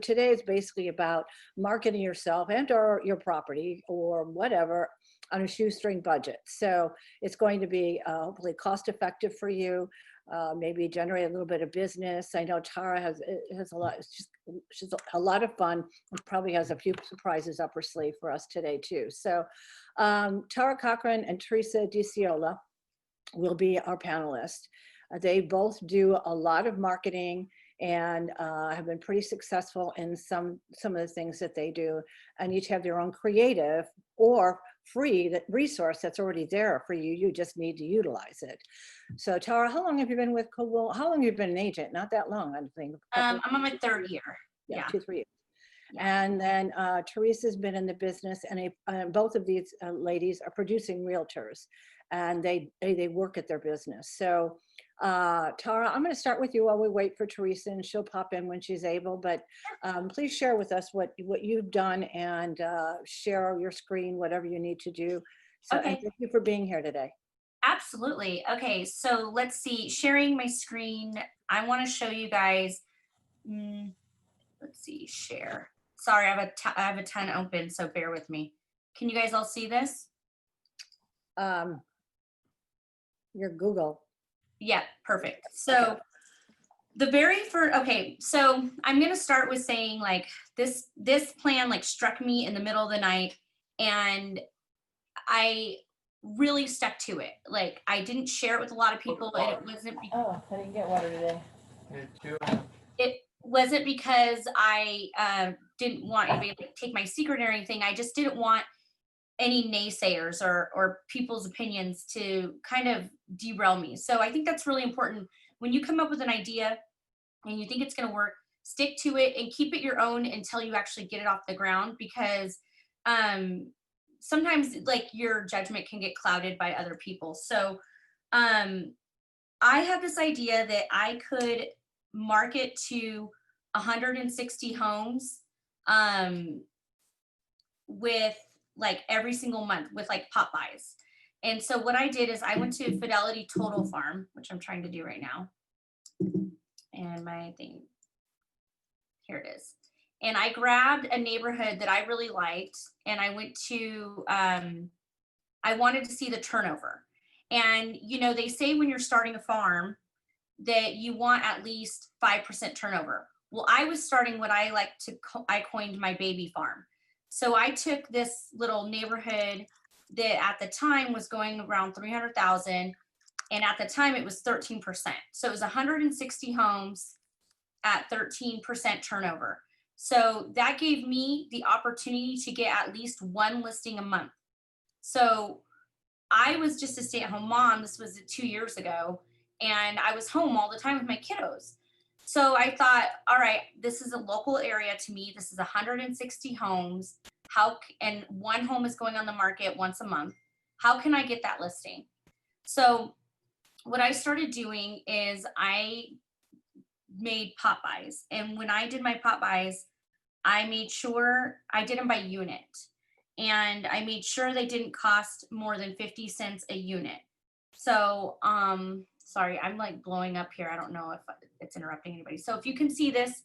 today is basically about marketing yourself and or your property or whatever on a shoestring budget. So it's going to be hopefully cost effective for you, maybe generate a little bit of business. I know Tara has a lot, she's a lot of fun, and probably has a few surprises up her sleeve for us today too. So Tara Cochran and Teresa DiCiola will be our panelists. They both do a lot of marketing and have been pretty successful in some of the things that they do, and each have their own creative or free resource that's already there for you. You just need to utilize it. So Tara, how long have you been with Cobol? How long have you been an agent? Not that long, I think. I'm on my third year. Yeah, 2-3 years. Yeah. And then Teresa's been in the business, and both of these ladies are producing realtors, and they work at their business. So Tara, I'm going to start with you while we wait for Teresa, and she'll pop in when she's able. But please share with us what you've done, and share your screen, whatever you need to do. So Okay. And thank you for being here today. Absolutely. Okay, so let's see. Sharing my screen. I want to show you guys. Let's see. Share. Sorry, I have a ton open, so bear with me. Can you guys all see this? Your Google. Yeah, perfect. So the very first, okay, so I'm gonna start with saying like this plan like struck me in the middle of the night, and I really stuck to it. Like I didn't share it with a lot of people, and it wasn't I didn't get water today. It wasn't because I didn't want anybody to take my secret or anything. I just didn't want any naysayers or people's opinions to kind of derail me. So I think that's really important. When you come up with an idea and you think it's going to work, stick to it and keep it your own until you actually get it off the ground, because sometimes like your judgment can get clouded by other people. So I have this idea that I could market to 160 homes with like every single month with like pop buys. And so what I did is I went to Fidelity Total Farm, which I'm trying to do right now. And my thing, here it is. And I grabbed a neighborhood that I really liked, and I went to, I wanted to see the turnover. And, you know, they say when you're starting a farm that you want at least 5% turnover. Well, I was starting what I like to, I coined my baby farm. So I took this little neighborhood that at the time was going around 300,000, and at the time it was 13%. So it was 160 homes at 13% turnover. So that gave me the opportunity to get at least one listing a month. So I was just a stay-at-home mom. This was 2 years ago, and I was home all the time with my kiddos. So I thought, all right, this is a local area to me. This is 160 homes. And one home is going on the market once a month. How can I get that listing? So what I started doing is I made pop buys. And when I did my pop buys, I made sure I did them by unit. And I made sure they didn't cost more than 50 cents a unit. So, sorry, I'm like blowing up here. I don't know if it's interrupting anybody. So if you can see this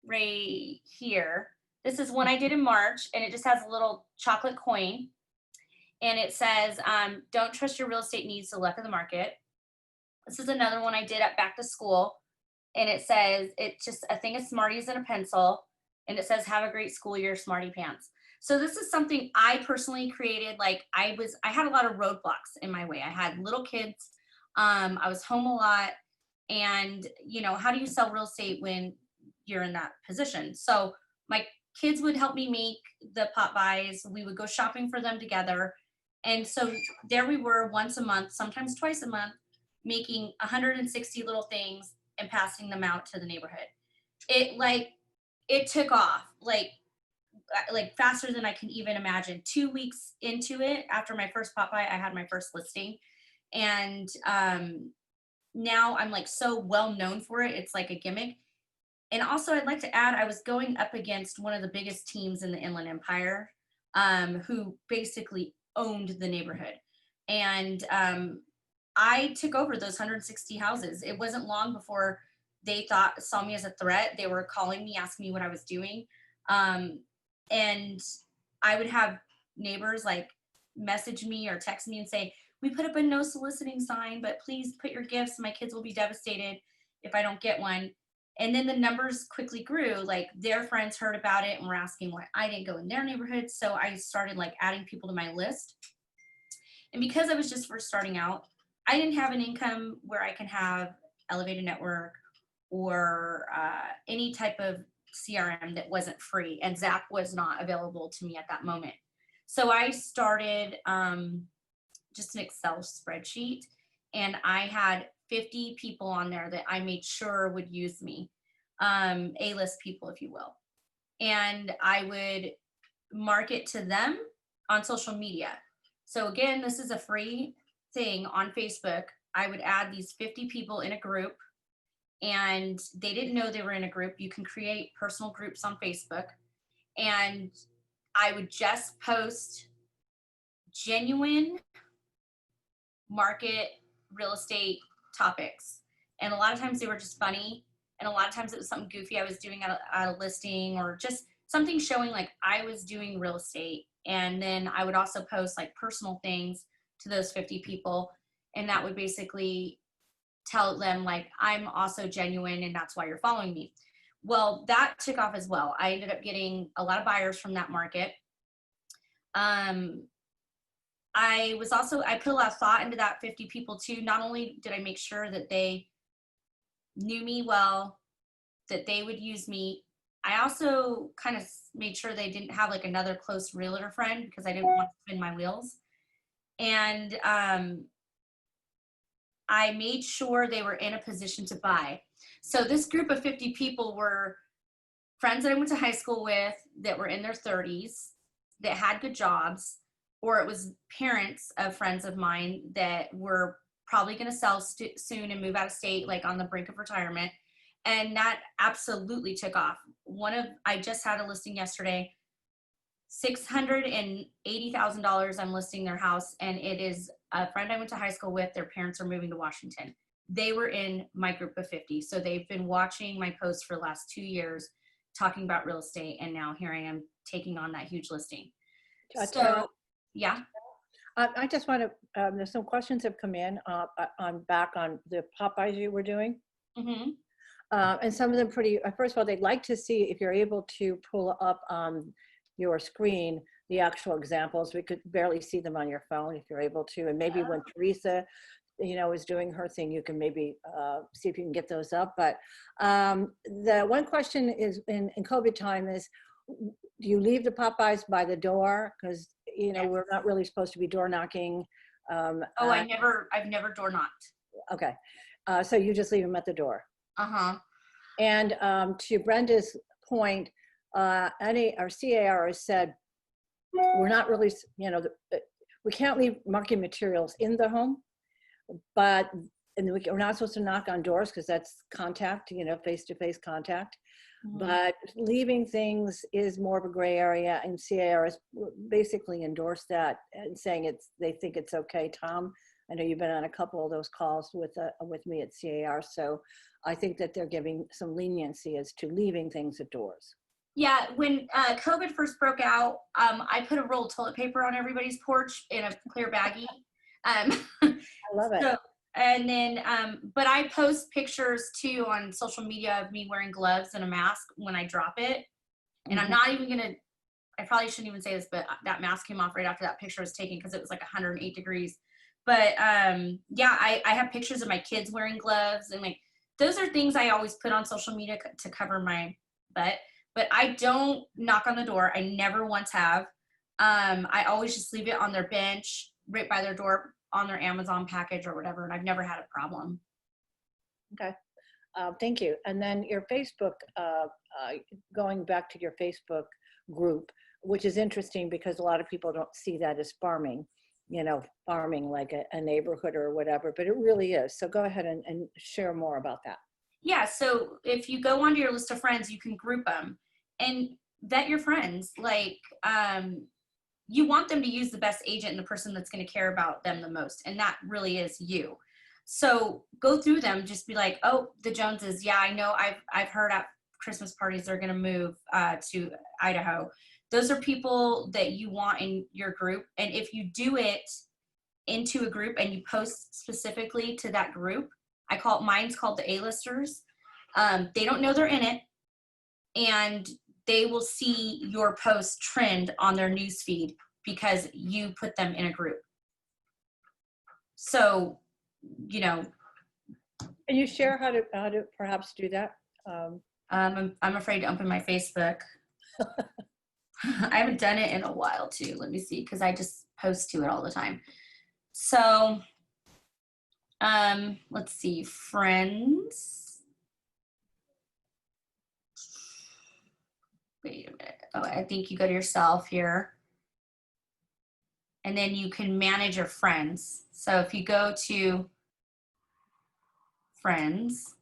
right here, this is one I did in March, and it just has a little chocolate coin. And it says, don't trust your real estate needs to the luck of the market. This is another one I did at back to school. And it says, it's just a thing of Smarties and a pencil. And it says, have a great school year, Smarty Pants. So this is something I personally created. Like I had a lot of roadblocks in my way. I had little kids. I was home a lot. And, you know, how do you sell real estate when you're in that position? So my kids would help me make the pop buys. We would go shopping for them together. And so there we were once a month, sometimes twice a month, making 160 little things and passing them out to the neighborhood. It took off like faster than I can even imagine. 2 weeks into it, after my first pop buy, I had my first listing. And now I'm like so well known for it. It's like a gimmick. And also I'd like to add, I was going up against one of the biggest teams in the Inland Empire, who basically owned the neighborhood. And I took over those 160 houses. It wasn't long before they saw me as a threat. They were calling me, asking me what I was doing. And I would have neighbors like message me or text me and say, we put up a no soliciting sign, but please put your gifts. My kids will be devastated if I don't get one. And then the numbers quickly grew. Like their friends heard about it and were asking why I didn't go in their neighborhood. So I started like adding people to my list. And because I was just first starting out, I didn't have an income where I can have elevated network or any type of CRM that wasn't free. And Zap was not available to me at that moment. So I started just an Excel spreadsheet, and I had 50 people on there that I made sure would use me, A-list people, if you will. And I would market to them on social media. So again, this is a free thing on Facebook. I would add these 50 people in a group, and they didn't know they were in a group. You can create personal groups on Facebook, and I would just post genuine market real estate topics. And a lot of times they were just funny. And a lot of times it was something goofy I was doing at a listing, or just something showing like I was doing real estate. And then I would also post like personal things to those 50 people. And that would basically tell them like, I'm also genuine and that's why you're following me. Well, that took off as well. I ended up getting a lot of buyers from that market. I put a lot of thought into that 50 people too. Not only did I make sure that they knew me well, that they would use me, I also kind of made sure they didn't have like another close realtor friend, because I didn't want to spin my wheels. And I made sure they were in a position to buy. So this group of 50 people were friends that I went to high school with that were in their 30s, that had good jobs, or it was parents of friends of mine that were probably going to sell soon and move out of state, like on the brink of retirement. And that absolutely took off. I just had a listing yesterday, $680,000. I'm listing their house, and it is a friend I went to high school with. Their parents are moving to Washington. They were in my group of 50. So they've been watching my posts for the last 2 years, talking about real estate. And now here I am taking on that huge listing. So, yeah. I just want to, there's some questions have come in on back on the Popeyes you were doing. Mm-hmm. And some of them pretty, first of all, they'd like to see if you're able to pull up on your screen the actual examples. We could barely see them on your phone if you're able to. And maybe when Teresa, is doing her thing, you can maybe see if you can get those up. But the one question is in COVID time is, do you leave the Popeyes by the door? Because, Yes. We're not really supposed to be door knocking. I've never door knocked. Okay. So you just leave them at the door. Uh-huh. And to Brenda's point, our CAR has said, we're not really, we can't leave marketing materials in the home, but we're not supposed to knock on doors because that's contact, face-to-face contact. Mm-hmm. But leaving things is more of a gray area, and CAR has basically endorsed that and saying they think it's okay. Tom, I know you've been on a couple of those calls with me at CAR, so I think that they're giving some leniency as to leaving things at doors. Yeah, when COVID first broke out, I put a roll of toilet paper on everybody's porch in a clear baggie. I love it. So, and then, but I post pictures too on social media of me wearing gloves and a mask when I drop it. And I'm not even gonna, I probably shouldn't even say this, but that mask came off right after that picture was taken because it was like 108 degrees. But yeah, I have pictures of my kids wearing gloves, and like, those are things I always put on social media to cover my butt. But I don't knock on the door. I never once have. I always just leave it on their bench, right by their door, on their Amazon package or whatever, and I've never had a problem. Okay, thank you. And then your Facebook, going back to your Facebook group, which is interesting because a lot of people don't see that as farming, farming like a neighborhood or whatever, but it really is. So go ahead and share more about that. Yeah, so if you go onto your list of friends, you can group them and vet your friends. Like, you want them to use the best agent and the person that's going to care about them the most. And that really is you. So go through them, just be like, oh, the Joneses. Yeah, I know I've heard at Christmas parties they're going to move to Idaho. Those are people that you want in your group. And if you do it into a group and you post specifically to that group, mine's called the A-listers. They don't know they're in it, and they will see your post trend on their news feed because you put them in a group. So, you know. Can you share how to perhaps do that? I'm afraid to open my Facebook. I haven't done it in a while too. Let me see, because I just post to it all the time. So, let's see, friends. Wait a minute. Oh, I think you go to yourself here. And then you can manage your friends. So if you go to friends,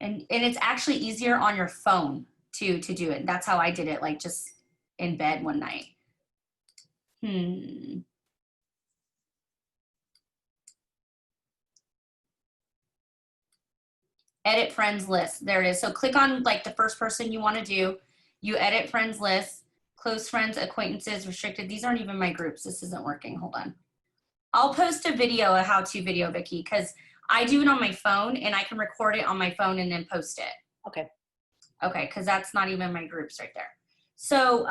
and it's actually easier on your phone to do it. That's how I did it, like just in bed one night. Edit friends list. There it is. So click on like the first person you want to do. You edit friends list, close friends, acquaintances, restricted. These aren't even my groups. This isn't working. Hold on. I'll post a video, a how-to video, Vicki, because I do it on my phone and I can record it on my phone and then post it. Okay. Okay, because that's not even my groups right there. So,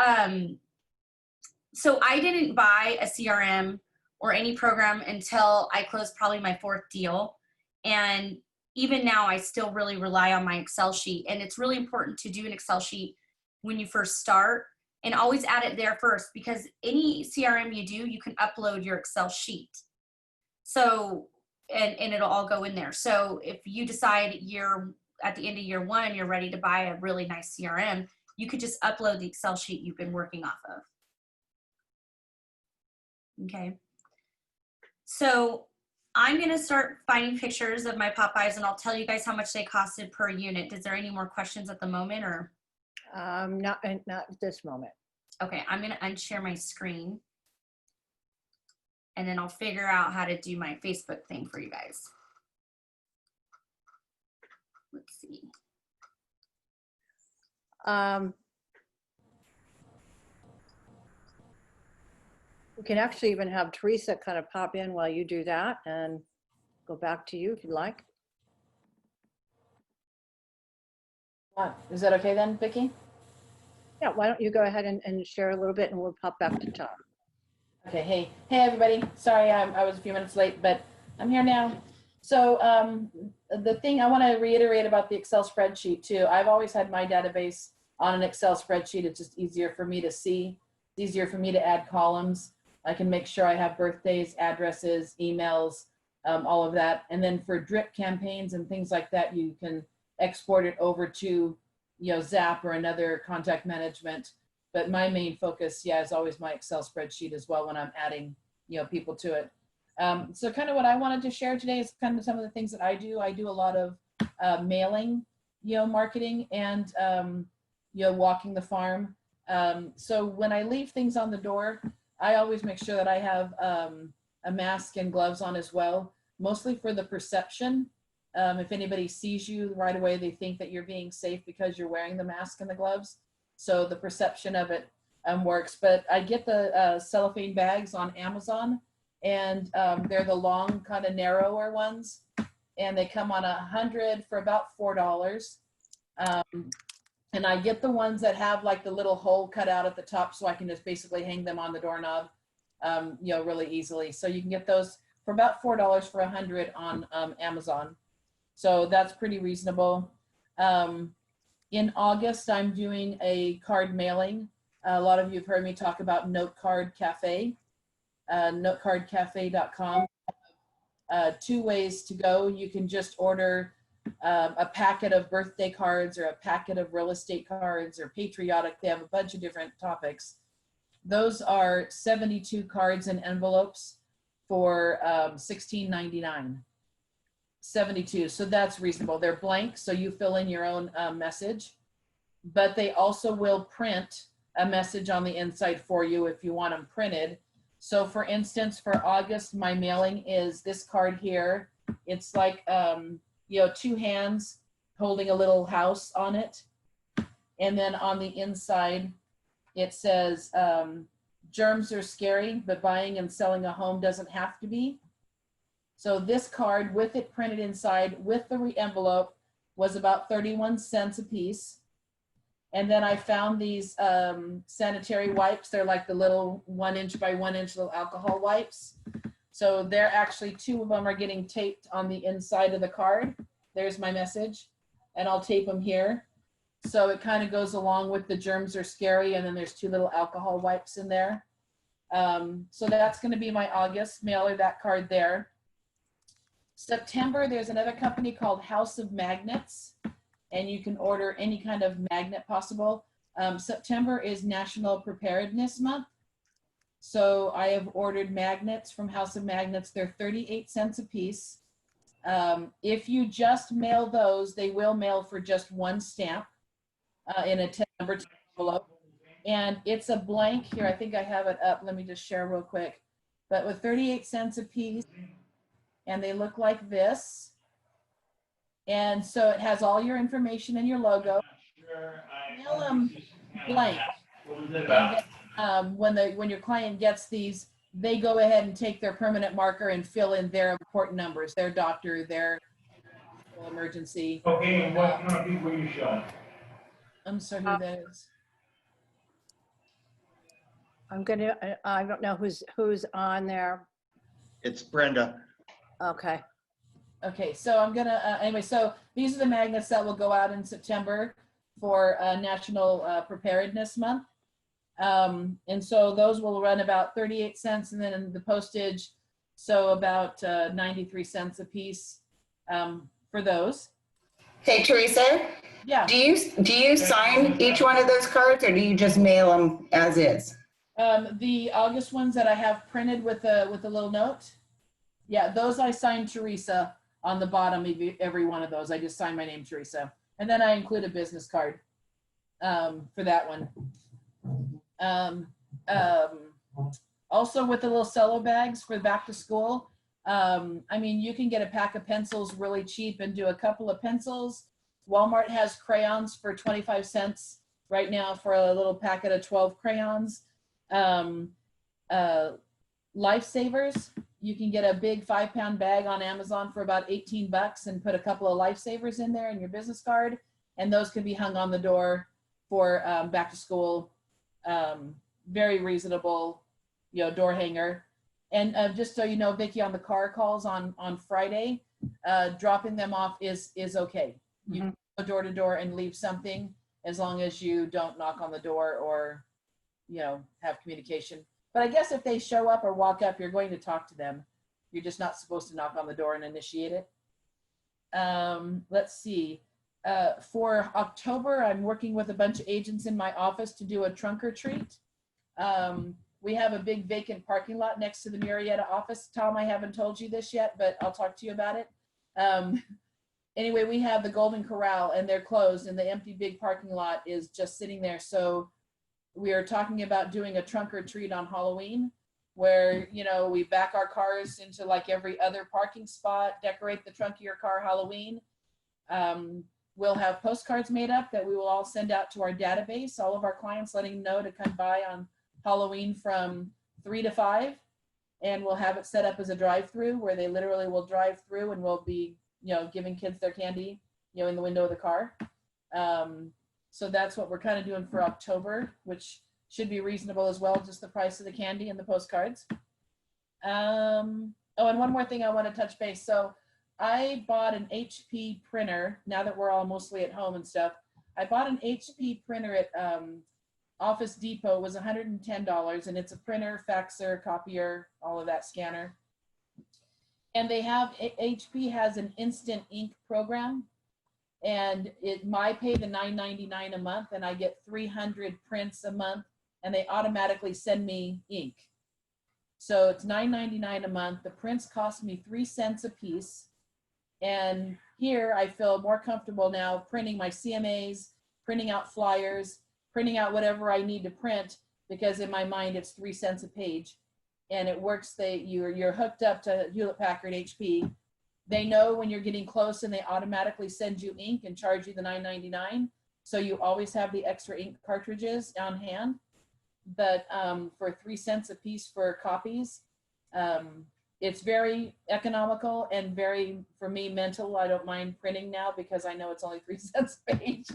so I didn't buy a CRM or any program until I closed probably my 4th deal. And even now, I still really rely on my Excel sheet. And it's really important to do an Excel sheet when you first start, and always add it there first, because any CRM you do, you can upload your Excel sheet. So, and it'll all go in there. So if you decide you're at the end of year 1, you're ready to buy a really nice CRM, you could just upload the Excel sheet you've been working off of. Okay. So I'm going to start finding pictures of my Popeyes, and I'll tell you guys how much they costed per unit. Is there any more questions at the moment, or? Not at this moment. Okay, I'm going to unshare my screen, and then I'll figure out how to do my Facebook thing for you guys. Let's see. We can actually even have Teresa kind of pop in while you do that and go back to you if you'd like. Is that okay then, Vicki? Yeah, why don't you go ahead and share a little bit and we'll pop back to Tom. Okay, hey everybody. Sorry, I was a few minutes late, but I'm here now. So the thing I want to reiterate about the Excel spreadsheet too, I've always had my database on an Excel spreadsheet. It's just easier for me to see. It's easier for me to add columns. I can make sure I have birthdays, addresses, emails, all of that. And then for drip campaigns and things like that, you can export it over to, Zap or another contact management. But my main focus, is always my Excel spreadsheet as well when I'm adding, people to it. So kind of what I wanted to share today is kind of some of the things that I do. I do a lot of mailing, marketing and, walking the farm. So when I leave things on the door, I always make sure that I have a mask and gloves on as well, mostly for the perception. If anybody sees you right away, they think that you're being safe because you're wearing the mask and the gloves. So the perception of it works. But I get the cellophane bags on Amazon, and they're the long, kind of narrower ones, and they come on 100 for about $4. And I get the ones that have like the little hole cut out at the top, so I can just basically hang them on the doorknob, really easily. So you can get those for about $4 for 100 on Amazon. So that's pretty reasonable. In August, I'm doing a card mailing. A lot of you have heard me talk about Note Card Cafe, notecardcafe.com. 2 ways to go. You can just order a packet of birthday cards or a packet of real estate cards or patriotic. They have a bunch of different topics. Those are 72 cards and envelopes for $16.99. 72. So that's reasonable. They're blank, so you fill in your own message, but they also will print a message on the inside for you if you want them printed. So for instance, for August, my mailing is this card here. It's like, you know, two hands holding a little house on it. And then on the inside, it says, germs are scary, but buying and selling a home doesn't have to be. So this card with it printed inside with the envelope was about 31 cents a piece. And then I found these sanitary wipes. They're like the little 1 inch by 1 inch little alcohol wipes. So they're actually, 2 of them are getting taped on the inside of the card. There's my message. And I'll tape them here. So it kind of goes along with the germs are scary. And then there's 2 little alcohol wipes in there. So that's going to be my August mailer, that card there. September, there's another company called House of Magnets, and you can order any kind of magnet possible. September is National Preparedness Month. So I have ordered magnets from House of Magnets. They're 38 cents a piece. If you just mail those, they will mail for just 1 stamp in a 10 number envelope. And it's a blank here. I think I have it up. Let me just share real quick. But with 38 cents a piece, and they look like this. And so it has all your information and your logo. Mail them blank. And then, when your client gets these, they go ahead and take their permanent marker and fill in their important numbers, their doctor, their emergency. Okay, and what kind of people are you showing? I'm sorry, who that is. I don't know who's on there. It's Brenda. Okay. Okay, so I'm gonna, anyway, so these are the magnets that will go out in September for National Preparedness Month. And so those will run about 38 cents, and then the postage, so about 93 cents a piece for those. Hey, Teresa, Yeah, do you sign each one of those cards, or do you just mail them as is? the August ones that I have printed with a little note, yeah, those I signed Teresa on the bottom of every one of those. I just signed my name, Teresa. And then I include a business card for that one. Also with the little cello bags for back to school. I mean, you can get a pack of pencils really cheap and do a couple of pencils. Walmart has crayons for 25 cents right now for a little packet of 12 crayons. Lifesavers, you can get a big 5-pound bag on Amazon for about 18 bucks and put a couple of lifesavers in there in your business card. And those can be hung on the door for back to school. Very reasonable, door hanger. And just so you know, Vicki, on the car calls on Friday, dropping them off is okay. You can go door to door and leave something as long as you don't knock on the door or, have communication. But I guess if they show up or walk up, you're going to talk to them. You're just not supposed to knock on the door and initiate it. Let's see. For October, I'm working with a bunch of agents in my office to do a trunk or treat. We have a big vacant parking lot next to the Murrieta office. Tom, I haven't told you this yet, but I'll talk to you about it. Anyway, we have the Golden Corral and they're closed, and the empty big parking lot is just sitting there. So we are talking about doing a trunk or treat on Halloween where, we back our cars into like every other parking spot, decorate the trunk of your car Halloween. We'll have postcards made up that we will all send out to our database, all of our clients, letting them know to come by on Halloween from 3 to 5. And we'll have it set up as a drive-through where they literally will drive through and we'll be, giving kids their candy, in the window of the car. So that's what we're kind of doing for October, which should be reasonable as well, just the price of the candy and the postcards. Oh, and one more thing I want to touch base. So I bought an HP printer now that we're all mostly at home and stuff. I bought an HP printer at Office Depot. It was $110, and it's a printer, faxer, copier, all of that, scanner. And they have, HP has an instant ink program, and I pay the $9.99 a month, and I get 300 prints a month, and they automatically send me ink. So it's $9.99 a month. The prints cost me 3 cents a piece. And here I feel more comfortable now printing my CMAs, printing out flyers, printing out whatever I need to print, because in my mind it's 3 cents a page. and it works. You're hooked up to Hewlett Packard HP. They know when you're getting close, and they automatically send you ink and charge you the $9.99. So you always have the extra ink cartridges on hand. But for 3 cents a piece for copies, it's very economical and very, for me, mental. I don't mind printing now because I know it's only 3 cents a page.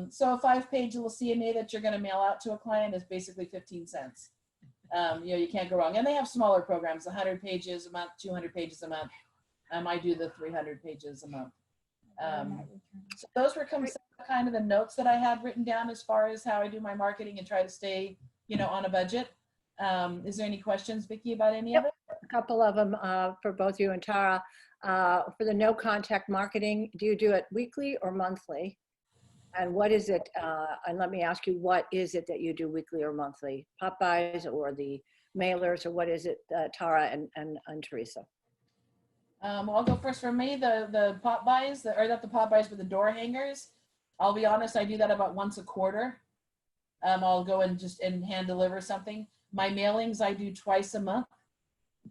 So a 5-page little CMA that you're going to mail out to a client is basically 15 cents. You can't go wrong. And they have smaller programs, 100 pages a month, 200 pages a month. I do the 300 pages a month. So those were kind of the notes that I had written down as far as how I do my marketing and try to stay, on a budget. Is there any questions, Vicki, about any of it? A couple of them for both you and Tara. For the no contact marketing, do you do it weekly or monthly? And what is it? And let me ask you, what is it that you do weekly or monthly? Pop buys or the mailers, or what is it, Tara and Teresa? I'll go first. For me, the pop buys, or not the pop buys, but the door hangers. I'll be honest, I do that about once a quarter. I'll go and just hand deliver something. My mailings I do twice a month.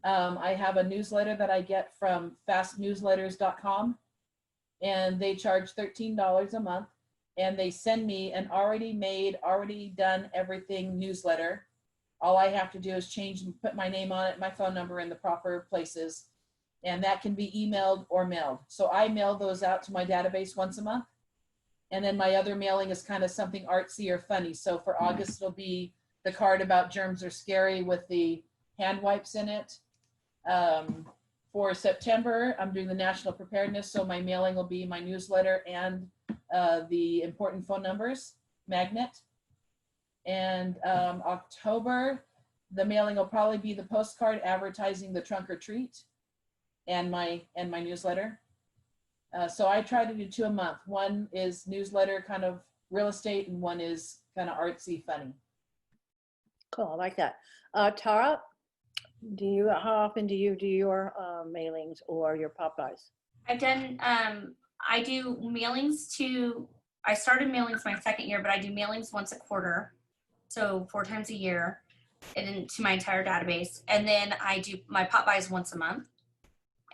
I have a newsletter that I get from fastnewsletters.com, and they charge $13 a month, and they send me an already made, already done everything newsletter. All I have to do is change and put my name on it, my phone number in the proper places, and that can be emailed or mailed. So I mail those out to my database once a month. And then my other mailing is kind of something artsy or funny. So for August, it'll be the card about germs are scary with the hand wipes in it. For September, I'm doing the national preparedness. So my mailing will be my newsletter and the important phone numbers magnet. And October, the mailing will probably be the postcard advertising the trunk or treat and my newsletter. So I try to do 2 a month. One is newsletter, kind of real estate, and one is kind of artsy, funny. Cool, I like that. Tara, how often do you do your mailings or your pop buys? I've done, I do mailings I started mailings my second year, but I do mailings once a quarter. So 4 times a year, and then to my entire database. And then I do my pop buys once a month.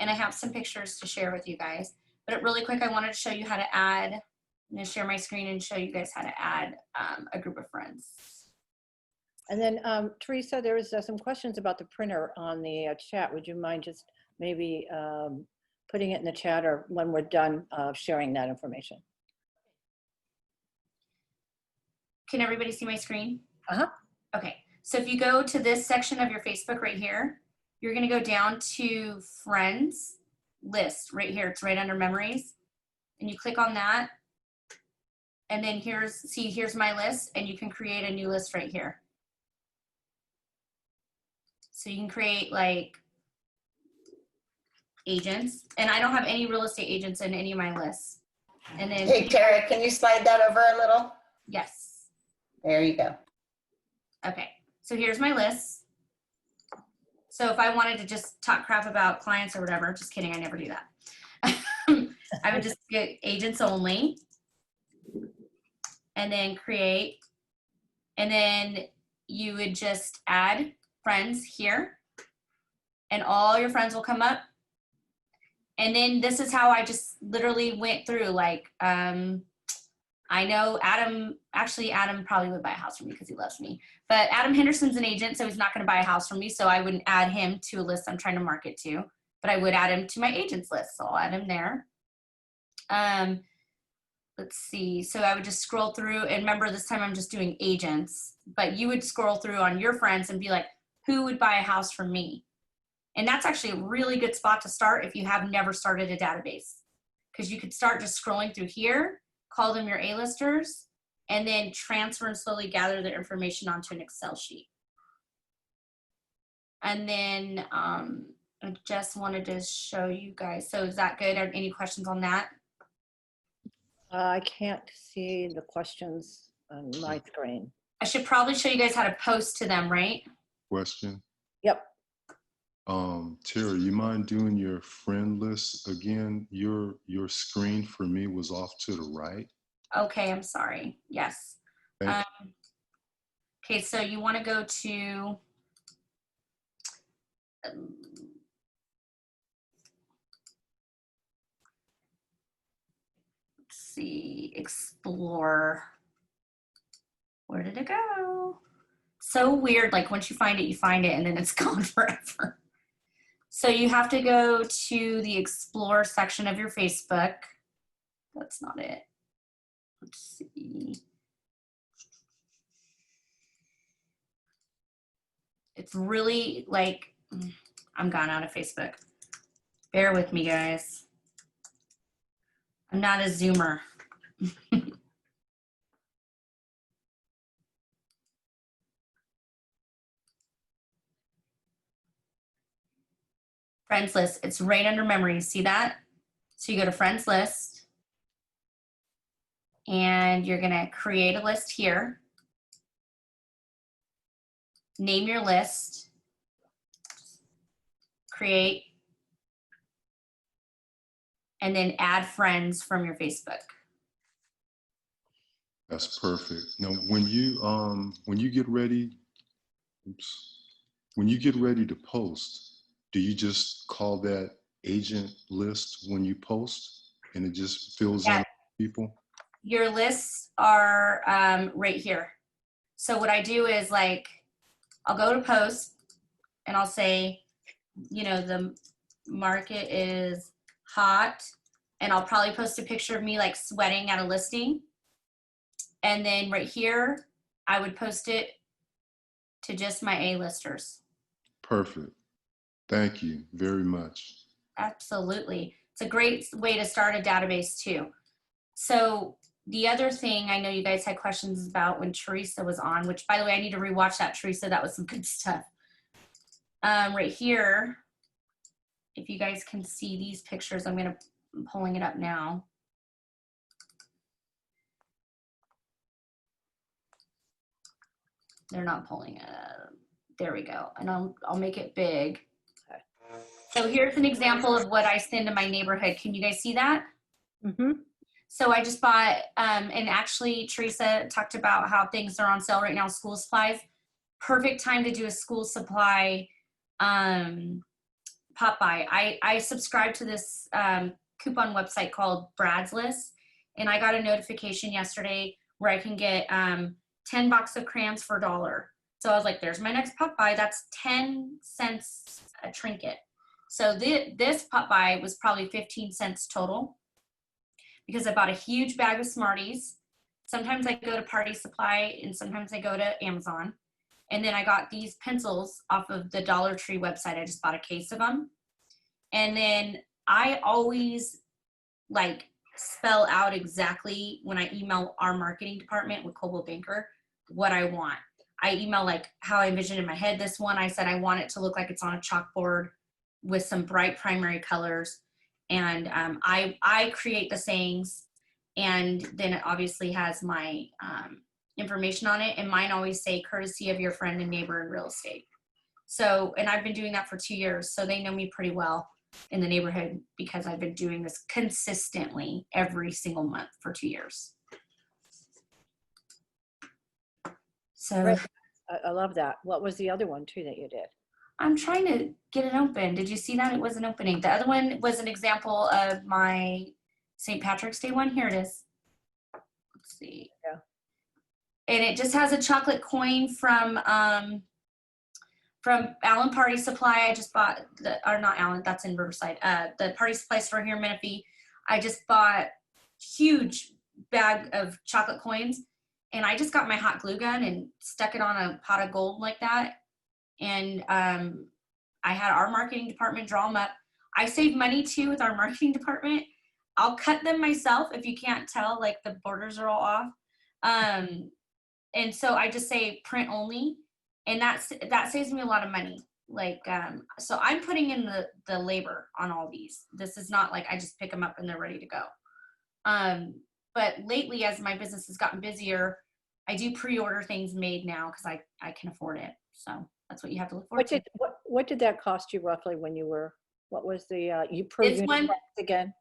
And I have some pictures to share with you guys. But really quick, I wanted to show you how to add, I'm going to share my screen and show you guys how to add a group of friends. And then Teresa, there was some questions about the printer on the chat. Would you mind just maybe putting it in the chat, or when we're done sharing that information? Can everybody see my screen? Uh-huh. Okay, so if you go to this section of your Facebook right here, you're going to go down to friends list right here. It's right under memories, and you click on that, and then here's my list, and you can create a new list right here. So you can create like agents, and I don't have any real estate agents in any of my lists. And then Hey, Tara, can you slide that over a little? yes. There you go. Okay, so here's my list. So if I wanted to just talk crap about clients or whatever, just kidding, I never do that. I would just get agents only, and then create, and then you would just add friends here, and all your friends will come up. And then this is how I just literally went through, like, I know Adam probably would buy a house from me because he loves me. But Adam Henderson's an agent, so he's not going to buy a house from me. So I wouldn't add him to a list I'm trying to market to, but I would add him to my agents list. So I'll add him there. Let's see. So I would just scroll through, and remember this time I'm just doing agents, but you would scroll through on your friends and be like, who would buy a house from me? And that's actually a really good spot to start if you have never started a database, because you could start just scrolling through here, call them your A-listers, and then transfer and slowly gather their information onto an Excel sheet. And then I just wanted to show you guys. So is that good? Are any questions on that? I can't see the questions on my screen. I should probably show you guys how to post to them, right? Question. Yep. Tara, you mind doing your friend list again? Your screen for me was off to the right. Okay, I'm sorry. Yes. Thank Okay, so you want to go to let's see, explore. Where did it go? So weird, like once you find it, and then it's gone forever. So you have to go to the explore section of your Facebook. That's not it. Let's see. It's really like, I'm gone out of Facebook. Bear with me, guys. I'm not a Zoomer. Friends list, it's right under memories. See that? So you go to friends list and you're gonna create a list here. Name your list, create, and then add friends from your Facebook. That's perfect. Now, when you get ready, when you get ready to post, do you just call that agent list when you post, and it just fills in people? Your lists are right here. So what I do is like, I'll go to post and I'll say, you know, the market is hot, and I'll probably post a picture of me like sweating at a listing. And then right here, I would post it to just my A-listers. Perfect. Thank you very much. Absolutely. It's a great way to start a database too. So the other thing I know you guys had questions about when Teresa was on, which by the way, I need to rewatch that, Teresa. That was some good stuff. Right here, if you guys can see these pictures, I'm pulling it up now. They're not pulling it up. There we go. And I'll make it big. Okay. So here's an example of what I send to my neighborhood. Can you guys see that? Mm-hmm. So I just bought, and actually Teresa talked about how things are on sale right now, school supplies. Perfect time to do a school supply pop by. I subscribe to this coupon website called Brad's List, and I got a notification yesterday where I can get 10 boxes of crayons for $1. So I was like, there's my next pop by. That's 10 cents a trinket. So this pop by was probably 15 cents total, because I bought a huge bag of Smarties. Sometimes I go to Party Supply and sometimes I go to Amazon. And then I got these pencils off of the Dollar Tree website. I just bought a case of them. And then I always like spell out exactly when I email our marketing department with Coldwell Banker what I want. I email like how I envisioned in my head. This one, I said I want it to look like it's on a chalkboard with some bright primary colors. And I create the sayings, and then it obviously has my information on it. And mine always say, courtesy of your friend and neighbor in real estate. So, and I've been doing that for 2 years. So they know me pretty well in the neighborhood because I've been doing this consistently every single month for 2 years. So Right. I love that. What was the other one too that you did? I'm trying to get it open. Did you see that? It wasn't opening. The other one was an example of my St. Patrick's Day one. Here it is. Let's see. Yeah. And it just has a chocolate coin from Allen Party Supply. I just bought or not Allen, that's in Riverside. The Party Supply store here in Menifee. I just bought huge bag of chocolate coins, and I just got my hot glue gun and stuck it on a pot of gold like that. And I had our marketing department draw them up. I save money too with our marketing department. I'll cut them myself if you can't tell, like the borders are all off. And so I just say print only, and that saves me a lot of money. Like, so I'm putting in the labor on all these. This is not like I just pick them up and they're ready to go. But lately, as my business has gotten busier, I do pre-order things made now because I can afford it. So that's what you have to look forward to. What did that cost you roughly when you were, what was the, you per This unit one- price again?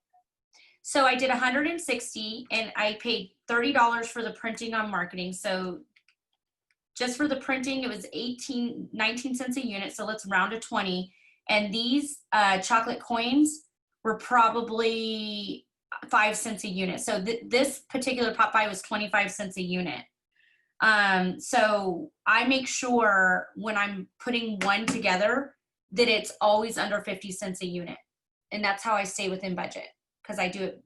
So I did 160 and I paid $30 for the printing on marketing. So just for the printing, it was 19 cents a unit. So let's round to 20. And these chocolate coins were probably 5 cents a unit. So this particular pot pie was 25 cents a unit. So I make sure when I'm putting one together that it's always under 50 cents a unit. And that's how I stay within budget, because I do it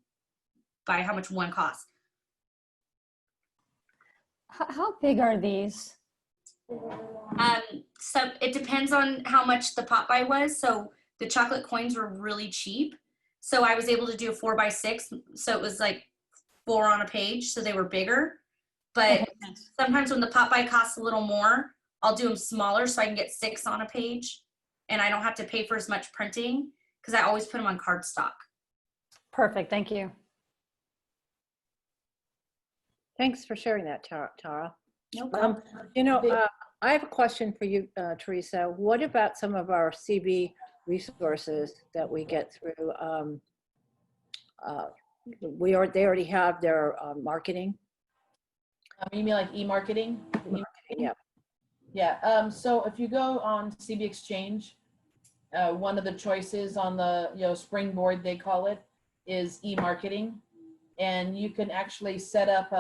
by how much one costs. How big are these? So it depends on how much the pot buy was. So the chocolate coins were really cheap. So I was able to do a 4x6. So it was like 4 on a page. So they were bigger. But sometimes when the pot buy costs a little more, I'll do them smaller so I can get 6 on a page. And I don't have to pay for as much printing because I always put them on cardstock. Perfect, thank you. Thanks for sharing that, Tara. No problem. I have a question for you, Teresa. What about some of our CB resources that we get through? They already have their marketing. You mean like e-marketing? Yeah. Yeah. So if you go on CB Exchange, one of the choices on the springboard, they call it, is e-marketing, and you can actually set up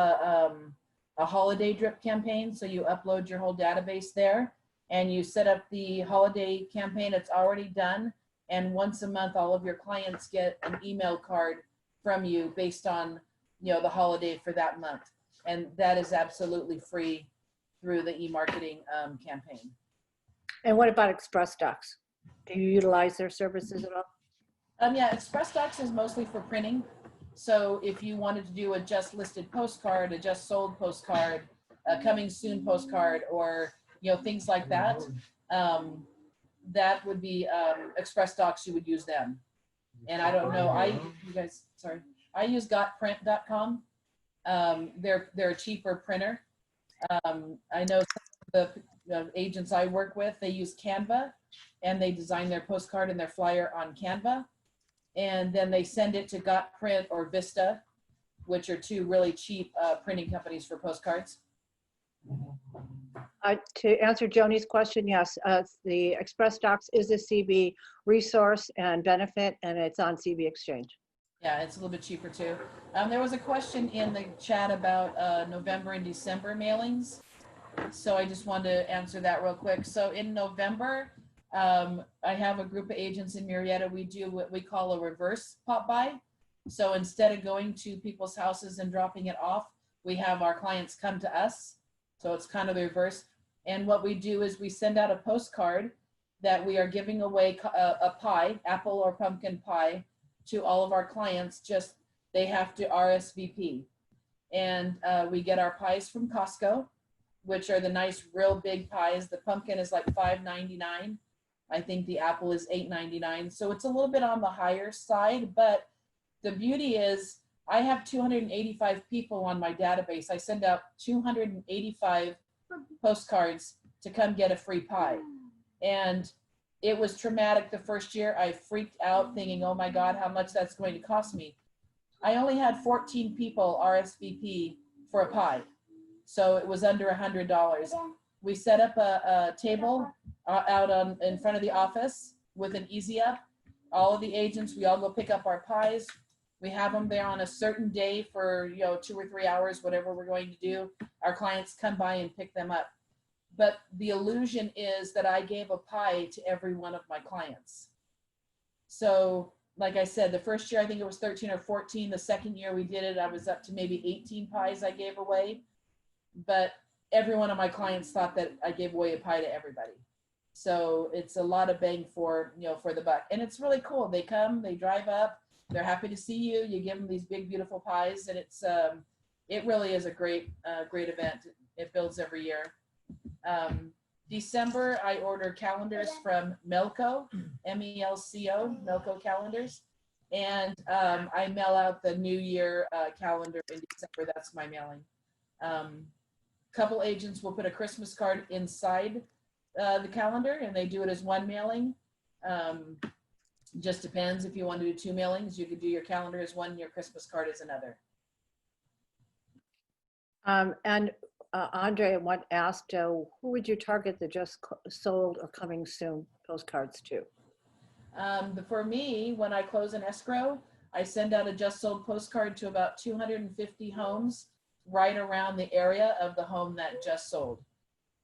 a holiday drip campaign. So you upload your whole database there, and you set up the holiday campaign. It's already done, and once a month, all of your clients get an email card from you based on the holiday for that month, and that is absolutely free through the e-marketing campaign. And what about Express Docs? Do you utilize their services at all? Yeah, Express Docs is mostly for printing. So if you wanted to do a just listed postcard, a just sold postcard, a coming soon postcard, or things like that, that would be Express Docs. You would use them. And I don't know, I use gotprint.com. They're a cheaper printer. I know some of the agents I work with, they use Canva, and they design their postcard and their flyer on Canva. And then they send it to Gotprint or Vista, which are 2 really cheap printing companies for postcards. To answer Joni's question, yes, the Express Docs is a CB resource and benefit, and it's on CB Exchange. Yeah, it's a little bit cheaper too. There was a question in the chat about November and December mailings. So I just wanted to answer that real quick. So in November, I have a group of agents in Marietta. We do what we call a reverse pop by. So instead of going to people's houses and dropping it off, we have our clients come to us. So it's kind of the reverse. And what we do is we send out a postcard that we are giving away a pie, apple or pumpkin pie, to all of our clients. Just they have to RSVP. And we get our pies from Costco, which are the nice, real big pies. The pumpkin is like $5.99. I think the apple is $8.99. So it's a little bit on the higher side, but the beauty is I have 285 people on my database. I send out 285 postcards to come get a free pie. And it was traumatic the first year. I freaked out thinking, oh my God, how much that's going to cost me. I only had 14 people RSVP for a pie. So it was under $100. We set up a table out in front of the office with an easy up. All of the agents, we all go pick up our pies. We have them there on a certain day for 2 or 3 hours, whatever we're going to do. Our clients come by and pick them up. But the illusion is that I gave a pie to every one of my clients. So like I said, the first year, I think it was 13 or 14. The second year we did it, I was up to maybe 18 pies I gave away. But every one of my clients thought that I gave away a pie to everybody. So it's a lot of bang for the buck. And it's really cool. They come, they drive up, they're happy to see you. You give them these big, beautiful pies. And it really is a great event. It builds every year. December, I order calendars from Melco, M-E-L-C-O, Melco calendars. And I mail out the New Year calendar in December. That's my mailing. Couple agents will put a Christmas card inside the calendar, and they do it as one mailing. Just depends. If you want to do 2 mailings, you could do your calendar as one, your Christmas card as another. And Andre asked, who would you target the just sold or coming soon postcards to? For me, when I close an escrow, I send out a just sold postcard to about 250 homes right around the area of the home that just sold.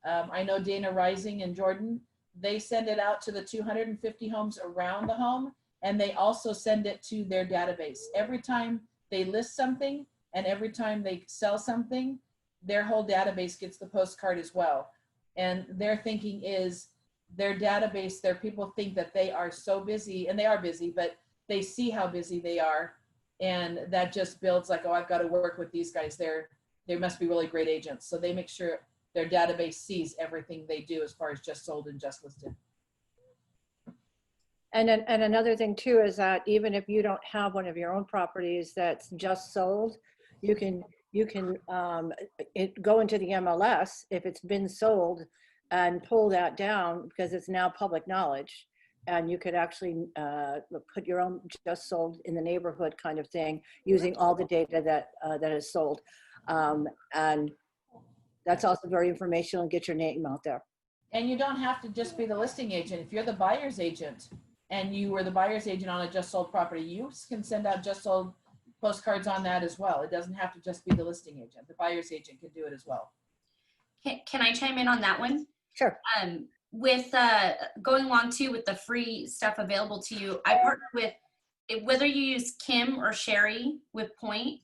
I know Dana Rising in Jordan, they send it out to the 250 homes around the home, and they also send it to their database. Every time they list something and every time they sell something, their whole database gets the postcard as well. And their thinking is their database, their people think that they are so busy, and they are busy, but they see how busy they are. And that just builds like, oh, I've got to work with these guys. They must be really great agents. So they make sure their database sees everything they do as far as just sold and just listed. And then, and another thing too is that even if you don't have one of your own properties that's just sold, you can go into the MLS if it's been sold and pull that down, because it's now public knowledge. And you could actually put your own just sold in the neighborhood kind of thing, using all the data that is sold. And that's also very informational, and get your name out there. And you don't have to just be the listing agent. If you're the buyer's agent and you were the buyer's agent on a just sold property, you can send out just sold postcards on that as well. It doesn't have to just be the listing agent. The buyer's agent can do it as well. Can I chime in on that one? Sure. With going along too with the free stuff available to you, I partner with, whether you use Kim or Sherry with Point,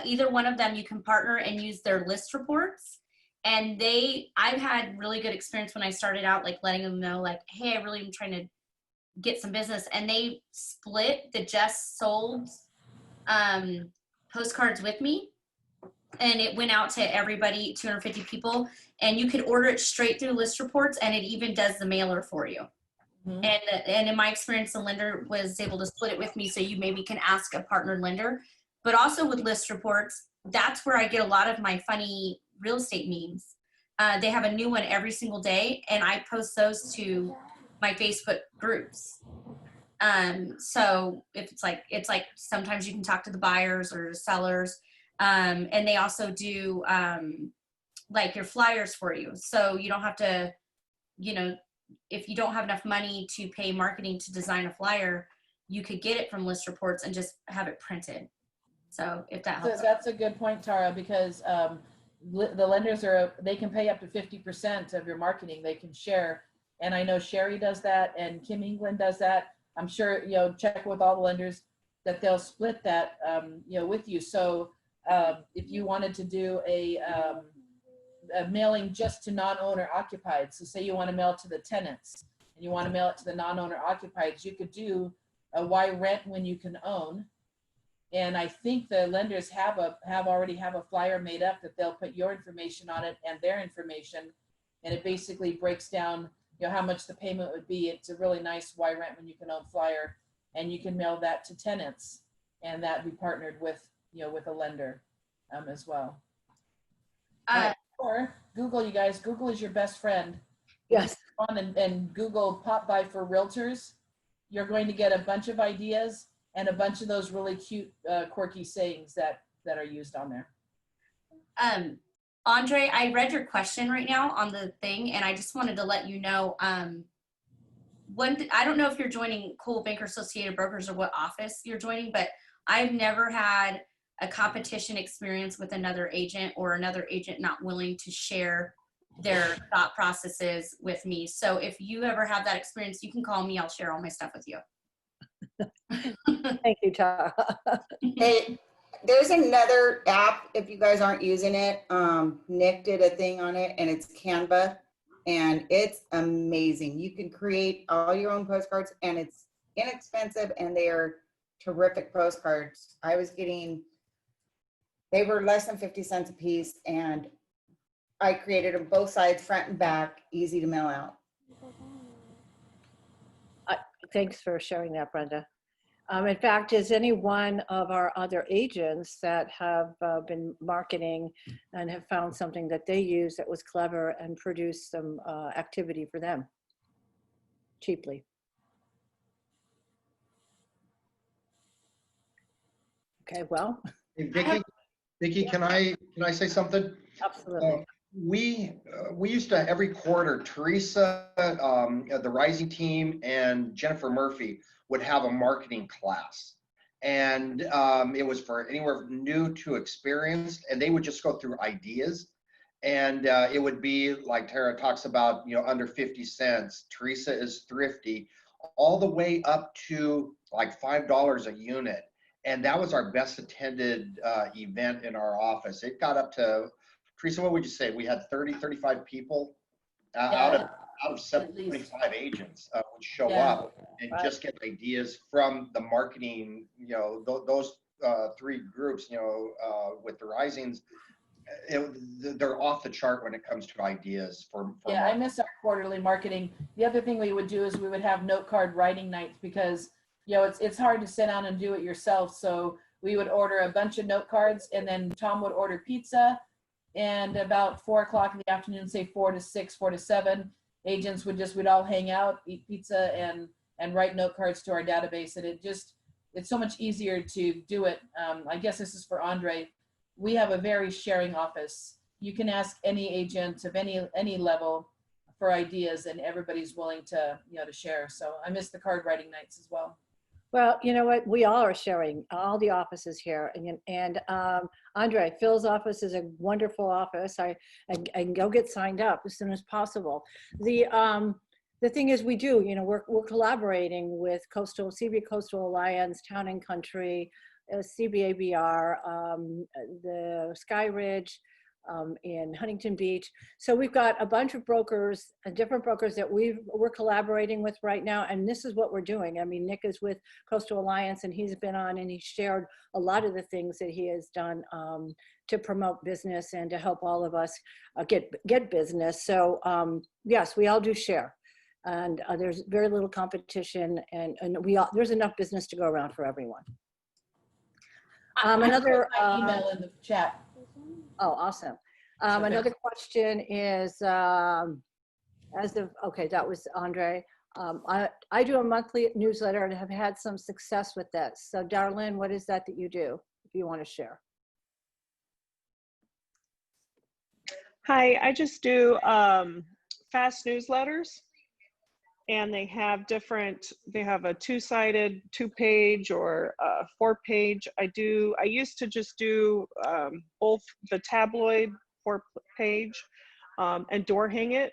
either one of them, you can partner and use their list reports. And I've had really good experience when I started out, like letting them know like, hey, I really am trying to get some business. And they split the just sold postcards with me. And it went out to everybody, 250 people. And you could order it straight through list reports, and it even does the mailer for you. Mm-hmm. And in my experience, the lender was able to split it with me, so you maybe can ask a partnered lender. But also with list reports, that's where I get a lot of my funny real estate memes. They have a new one every single day, and I post those to my Facebook groups. So if it's like sometimes you can talk to the buyers or the sellers, and they also do like your flyers for you. So you don't have to, if you don't have enough money to pay marketing to design a flyer, you could get it from list reports and just have it printed. So if that helps. So that's a good point, Tara, because the lenders they can pay up to 50% of your marketing. They can share. And I know Sherry does that, and Kim England does that. I'm sure, check with all the lenders that they'll split that, with you. So if you wanted to do a mailing just to non-owner occupied, so say you want to mail to the tenants and you want to mail it to the non-owner occupied, you could do a why rent when you can own. And I think the lenders already have a flyer made up that they'll put your information on it and their information, and it basically breaks down how much the payment would be. It's a really nice why rent when you can own flyer, and you can mail that to tenants, and that be partnered with with a lender as well. Or Google, you guys. Google is your best friend. Yes. On and Google pop by for realtors. You're going to get a bunch of ideas and a bunch of those really cute, quirky sayings that are used on there. Andre, I read your question right now on the thing, and I just wanted to let you know. I don't know if you're joining Coldwell Banker Associated Brokers or what office you're joining, but I've never had a competition experience with another agent or another agent not willing to share their thought processes with me. So if you ever have that experience, you can call me. I'll share all my stuff with you. Thank you, Tara. Hey, there's another app, if you guys aren't using it. Nick did a thing on it, and it's Canva, and it's amazing. You can create all your own postcards, and it's inexpensive, and they are terrific postcards. They were less than 50 cents a piece, and I created them both sides, front and back, easy to mail out. Thanks for sharing that, Brenda. In fact, is any one of our other agents that have been marketing and have found something that they use that was clever and produced some activity for them cheaply? Okay, well. Hey, Vicki, can I say something? Absolutely. We used to every quarter, Teresa, the Rising Team, and Jennifer Murphy would have a marketing class, and it was for anywhere from new to experienced, and they would just go through ideas, and it would be like Tara talks about, under 50 cents. Teresa is thrifty, all the way up to like $5 a unit, and that was our best attended event in our office. It got up to, Teresa, what would you say? We had 30, 35 people out of At least. 75 agents would show Yeah. up and just get ideas from the marketing, those three groups, with the Risings. They're off the chart when it comes to ideas for Yeah, I marketing. miss our quarterly marketing. The other thing we would do is we would have note card writing nights because, it's hard to sit down and do it yourself. So we would order a bunch of note cards, and then Tom would order pizza. And about 4 o'clock in the afternoon, say 4 to 6, 4 to 7, agents we'd all hang out, eat pizza, and write note cards to our database. And it's so much easier to do it. I guess this is for Andre. We have a very sharing office. You can ask any agent of any level for ideas, and everybody's willing to, to share. So I miss the card writing nights as well. Well, you know what? We all are sharing, all the offices here. And Andre, Phil's office is a wonderful office. I can go get signed up as soon as possible. The thing is, we do, we're collaborating with CB Coastal Alliance, Town and Country, CBABR, the Sky Ridge, in Huntington Beach. So we've got a bunch of brokers, different brokers that we're collaborating with right now. And this is what we're doing. I mean, Nick is with Coastal Alliance, and he's been on and he shared a lot of the things that he has done to promote business and to help all of us get business. So yes, we all do share. And there's very little competition, and there's enough business to go around for everyone. Another my email in the chat. Oh, awesome. Okay. Another question is, okay, that was Andre. I do a monthly newsletter and have had some success with that. So Darlene, what is that you do, if you want to share? Hi, I just do fast newsletters, and they have a two-sided, 2-page or 4-page. I used to just do both the tabloid 4-page and door hang it,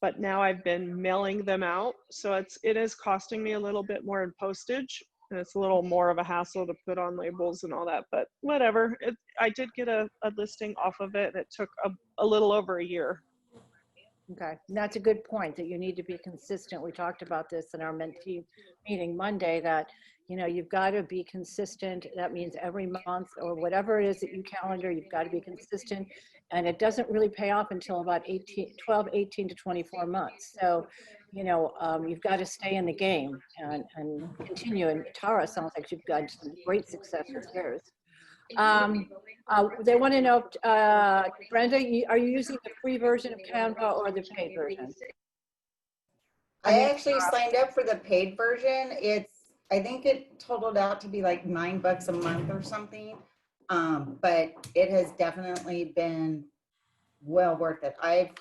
but now I've been mailing them out. So it is costing me a little bit more in postage, and it's a little more of a hassle to put on labels and all that, but whatever. I did get a listing off of it, and it took a little over a year. Okay, and that's a good point, that you need to be consistent. We talked about this in our mentee meeting Monday, that you've got to be consistent. That means every month or whatever it is that you calendar, you've got to be consistent, and it doesn't really pay off until about 12, 18 to 24 months. So you've got to stay in the game and continue. And Tara, sounds like you've got some great success with yours. They want to know, Brenda, are you using the free version of Canva or the paid version? I actually signed up for the paid version. I think it totaled out to be like $9 a month or something. But it has definitely been well worth it. I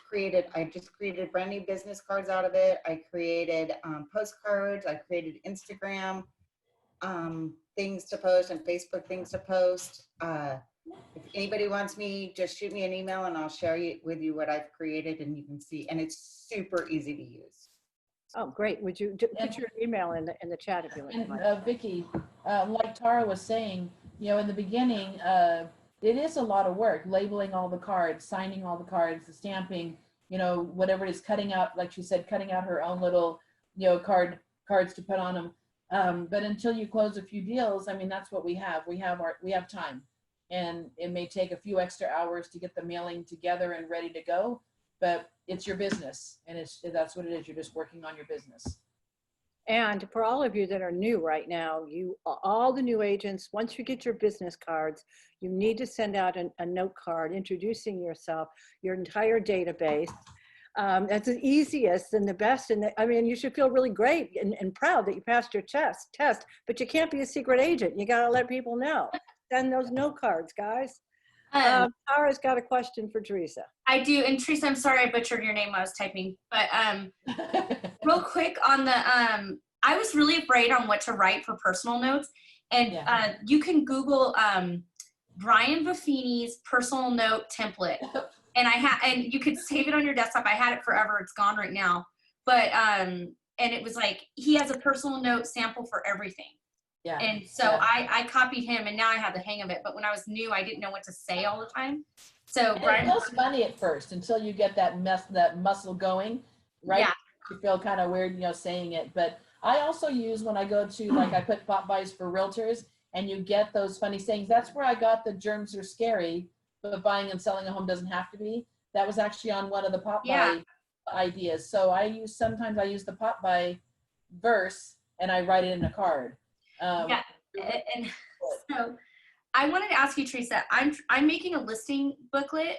just created brand new business cards out of it. I created postcards. I created Instagram things to post and Facebook things to post. If anybody wants me, just shoot me an email and I'll share with you what I've created, and you can see, and it's super easy to use. Oh, great. Would you put your email in the chat if you would mind? And Vicki, like Tara was saying, in the beginning, it is a lot of work, labeling all the cards, signing all the cards, the stamping, whatever it is, cutting out, like she said, cutting out her own little, cards to put on them. But until you close a few deals, I mean, that's what we have. We have time, and it may take a few extra hours to get the mailing together and ready to go, but it's your business, and that's what it is. You're just working on your business. And for all of you that are new right now, all the new agents, once you get your business cards, you need to send out a note card introducing yourself, your entire database. That's the easiest and the best. And I mean, you should feel really great and proud that you passed your test, but you can't be a secret agent. You got to let people know. Send those note cards, guys. Tara's got a question for Teresa. I do, and Teresa, I'm sorry I butchered your name while I was typing, but real quick on the I was really afraid on what to write for personal notes, and Yeah. you can Google Brian Buffini's personal note template, and you could save it on your desktop. I had it forever; it's gone right now, but and it was like he has a personal note sample for everything. Yeah. And so Yeah. I copied him, and now I have the hang of it. But when I was new, I didn't know what to say all the time. So And it Brian, feels funny at first until you get that muscle going, right? Yeah. You feel kind of weird, saying it. But I also use when I go to, like, I put pop buys for realtors, and you get those funny sayings. That's where I got the germs are scary, but buying and selling a home doesn't have to be. That was actually on one of the pop buy ideas. So sometimes I use the pop buy verse and I write it in a card. yeah, and so I wanted to ask you, Teresa. I'm making a listing booklet,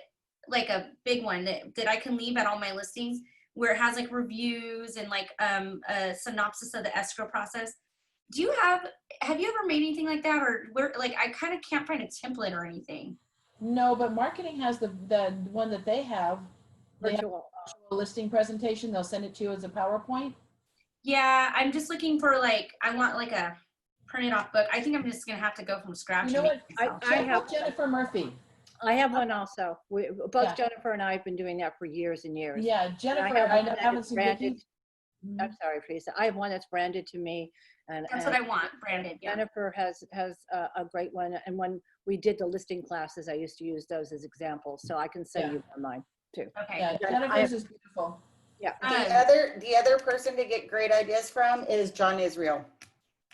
like a big one that I can leave at all my listings, where it has like reviews and like a synopsis of the escrow process. Have you ever made anything like that, or where, like, I kind of can't find a template or anything? No, but marketing has the one that they have. They have Virtual. a listing presentation. They'll send it to you as a PowerPoint. Yeah, I'm just looking for I want like a printed off book. I think I'm just gonna have to go from scratch. You know and what? make it myself. I Check have- out Jennifer Murphy. I have one also. Both Yeah. Jennifer and I have been doing that for years and years. Yeah, And Jennifer. have I one that haven't is seen branded. Vicky. I'm sorry, Teresa. I have one that's branded to me, and That's what I want, branded. Yeah. Jennifer has a great one. And when we did the listing classes, I used to use those as examples. So I can send Yeah. you one mine too. Okay. Yeah, Jennifer's is beautiful. Yeah. The other person to get great ideas from is John Israel.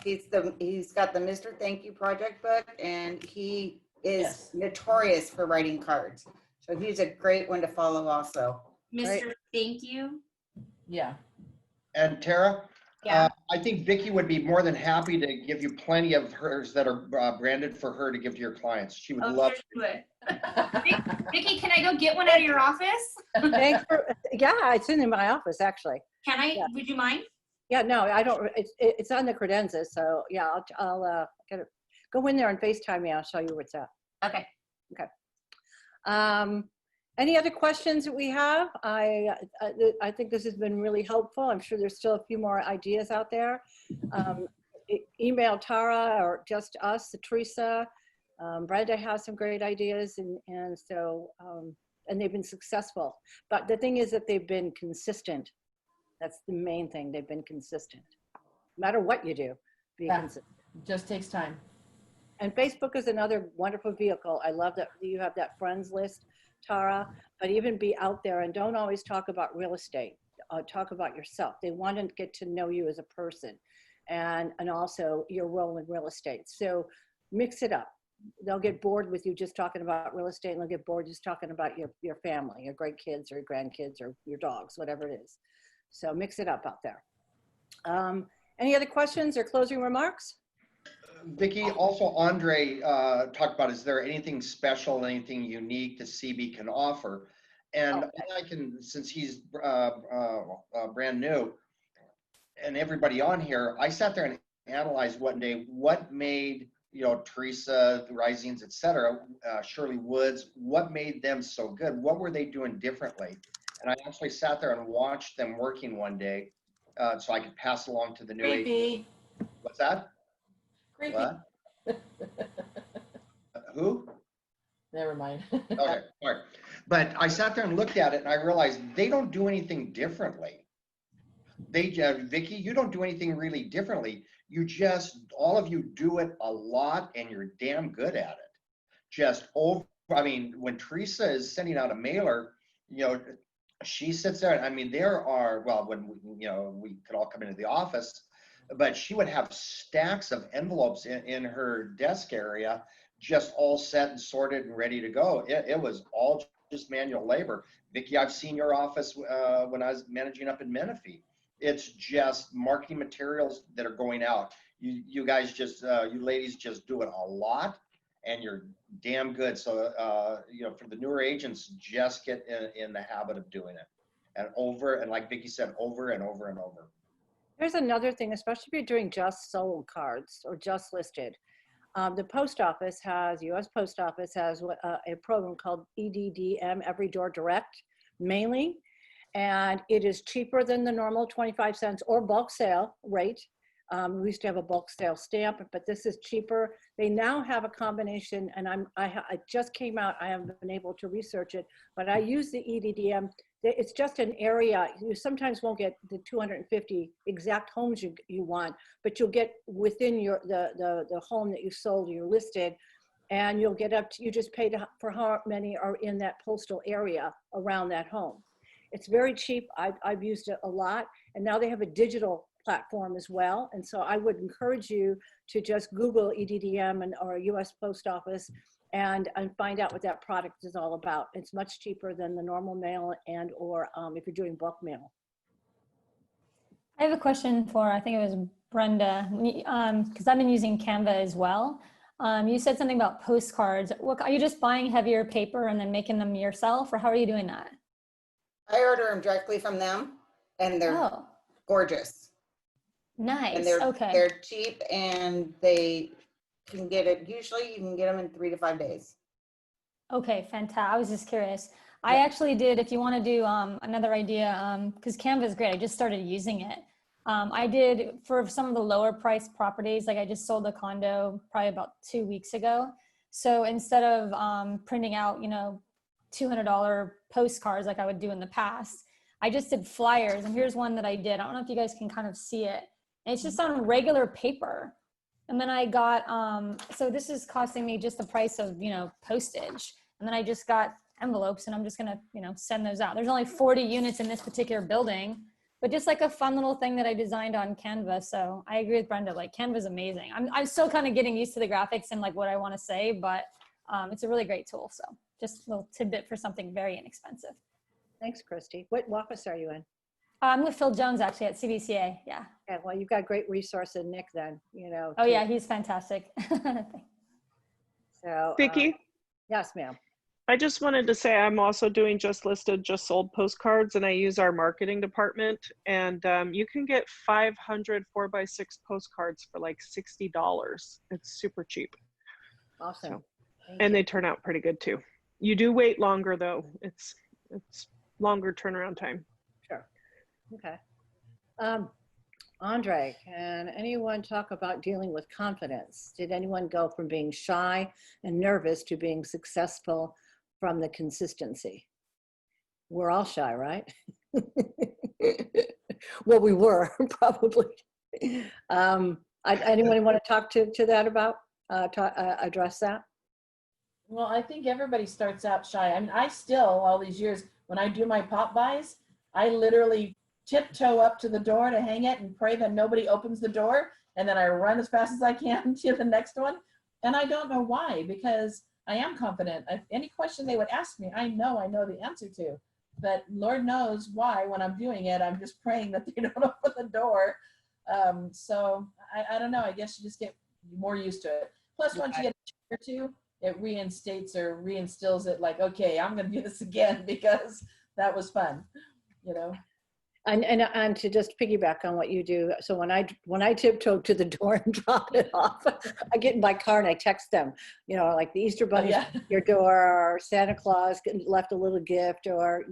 He's got the Mr. Thank You Project book, and he is Yes. notorious for writing cards. So he's a great one to follow also. Mr. Thank You. Yeah. And Tara, Yeah. I think Vicky would be more than happy to give you plenty of hers that are branded for her to give to your clients. She would love. Sure she would. Vicky, can I go get one out of your office? Thanks for, yeah, it's in my office actually. Can I? Yeah. Would you mind? Yeah, no, I don't. It's on the credenza, so yeah, I'll get it. Go in there and FaceTime me. I'll show you where it's at. Okay. Any other questions that we have? I think this has been really helpful. I'm sure there's still a few more ideas out there. Email Tara or just us, Teresa. Brenda has some great ideas, and so and they've been successful. But the thing is that they've been consistent. That's the main thing. They've been consistent. No matter what you do, be consistent. Just takes time. And Facebook is another wonderful vehicle. I love that you have that friends list, Tara, but even be out there and don't always talk about real estate. Talk about yourself. They want to get to know you as a person and also your role in real estate. So mix it up. They'll get bored with you just talking about real estate, and they'll get bored just talking about your family, your great kids or your grandkids or your dogs, whatever it is. So mix it up out there. Any other questions or closing remarks? Vicky, also Andre talked about, is there anything special, anything unique that CB can offer? And I can, since he's brand new, and everybody on here, I sat there and analyzed one day what made, Teresa, the Risings, et cetera, Shirley Woods, what made them so good? What were they doing differently? And I actually sat there and watched them working one day so I could pass along to the new age. Creepy. What's that? Creepy. What? Who? Never mind. Okay, all right. But I sat there and looked at it and I realized they don't do anything differently. Vicky, you don't do anything really differently. You just, all of you do it a lot and you're damn good at it. When Teresa is sending out a mailer, she sits there, there are, when we could all come into the office, but she would have stacks of envelopes in her desk area, just all set and sorted and ready to go. It was all just manual labor. Vicky, I've seen your office when I was managing up in Menifee. It's just marketing materials that are going out. You guys just, you ladies just do it a lot and you're damn good. So, for the newer agents, just get in the habit of doing it. And like Vicky said, over and over and over. There's another thing, especially if you're doing just sold cards or just listed. The post office has, U.S. Post Office has a program called EDDM, Every Door Direct mailing, and it is cheaper than the normal 25 cents or bulk sale rate. We used to have a bulk sale stamp, but this is cheaper. They now have a combination, and I just came out. I haven't been able to research it, but I use the EDDM. It's just an area. You sometimes won't get the 250 exact homes you want, but you'll get within the home that you sold, you listed, and you'll get up to, you just pay for how many are in that postal area around that home. It's very cheap. I've used it a lot, and now they have a digital platform as well. And so I would encourage you to just Google EDDM or US Post Office and find out what that product is all about. It's much cheaper than the normal mail and or if you're doing bulk mail. I have a question for, I think it was Brenda, because I've been using Canva as well. You said something about postcards. Are you just buying heavier paper and then making them yourself, or how are you doing that? I order them directly from them, and they're gorgeous. Nice. And Okay. they're cheap, and they can get it. Usually, you can get them in 3 to 5 days. Okay, fantastic. I was just curious. I actually did, if you want to do another idea, because Canva is great. I just started using it. I did for some of the lower price properties, like I just sold a condo probably about 2 weeks ago. So instead of printing out, $200 postcards like I would do in the past, I just did flyers. And here's one that I did. I don't know if you guys can kind of see it. And it's just on regular paper. And then I got, so this is costing me just the price of, postage. And then I just got envelopes, and I'm just gonna, send those out. There's only 40 units in this particular building, but just like a fun little thing that I designed on Canva. So I agree with Brenda, like Canva is amazing. I'm still kind of getting used to the graphics and like what I want to say, but it's a really great tool. So just a little tidbit for something very inexpensive. Thanks, Christy. What office are you in? I'm with Phil Jones actually at CBCA. Yeah. Yeah, well, you've got great resource in Nick then, Oh yeah, he's fantastic. So Vicki, yes, ma'am. I just wanted to say I'm also doing just listed, just sold postcards, and I use our marketing department. And you can get 500 4x6 postcards for like $60. It's super cheap. Awesome. So, and they turn out pretty good too. You do wait longer though. It's longer turnaround time. Sure. Okay. Andre, can anyone talk about dealing with confidence? Did anyone go from being shy and nervous to being successful from the consistency? We're all shy, right? Well, we were probably. Anyone want to talk to that about, address that? Well, I think everybody starts out shy. I mean, I still, all these years, when I do my pop buys, I literally tiptoe up to the door to hang it and pray that nobody opens the door. And then I run as fast as I can to the next one. And I don't know why, because I am confident. Any question they would ask me, I know the answer to. But Lord knows why when I'm doing it, I'm just praying that they don't open the door. So I don't know. I guess you just get more used to it. Plus, once you get a check or two, it reinstills it like, okay, I'm going to do this again because that was fun, And to just piggyback on what you do, so when I tiptoe to the door and drop it off, I get in my car and I text them, like the Easter Bunny's at your door, or Santa Claus left a little gift, or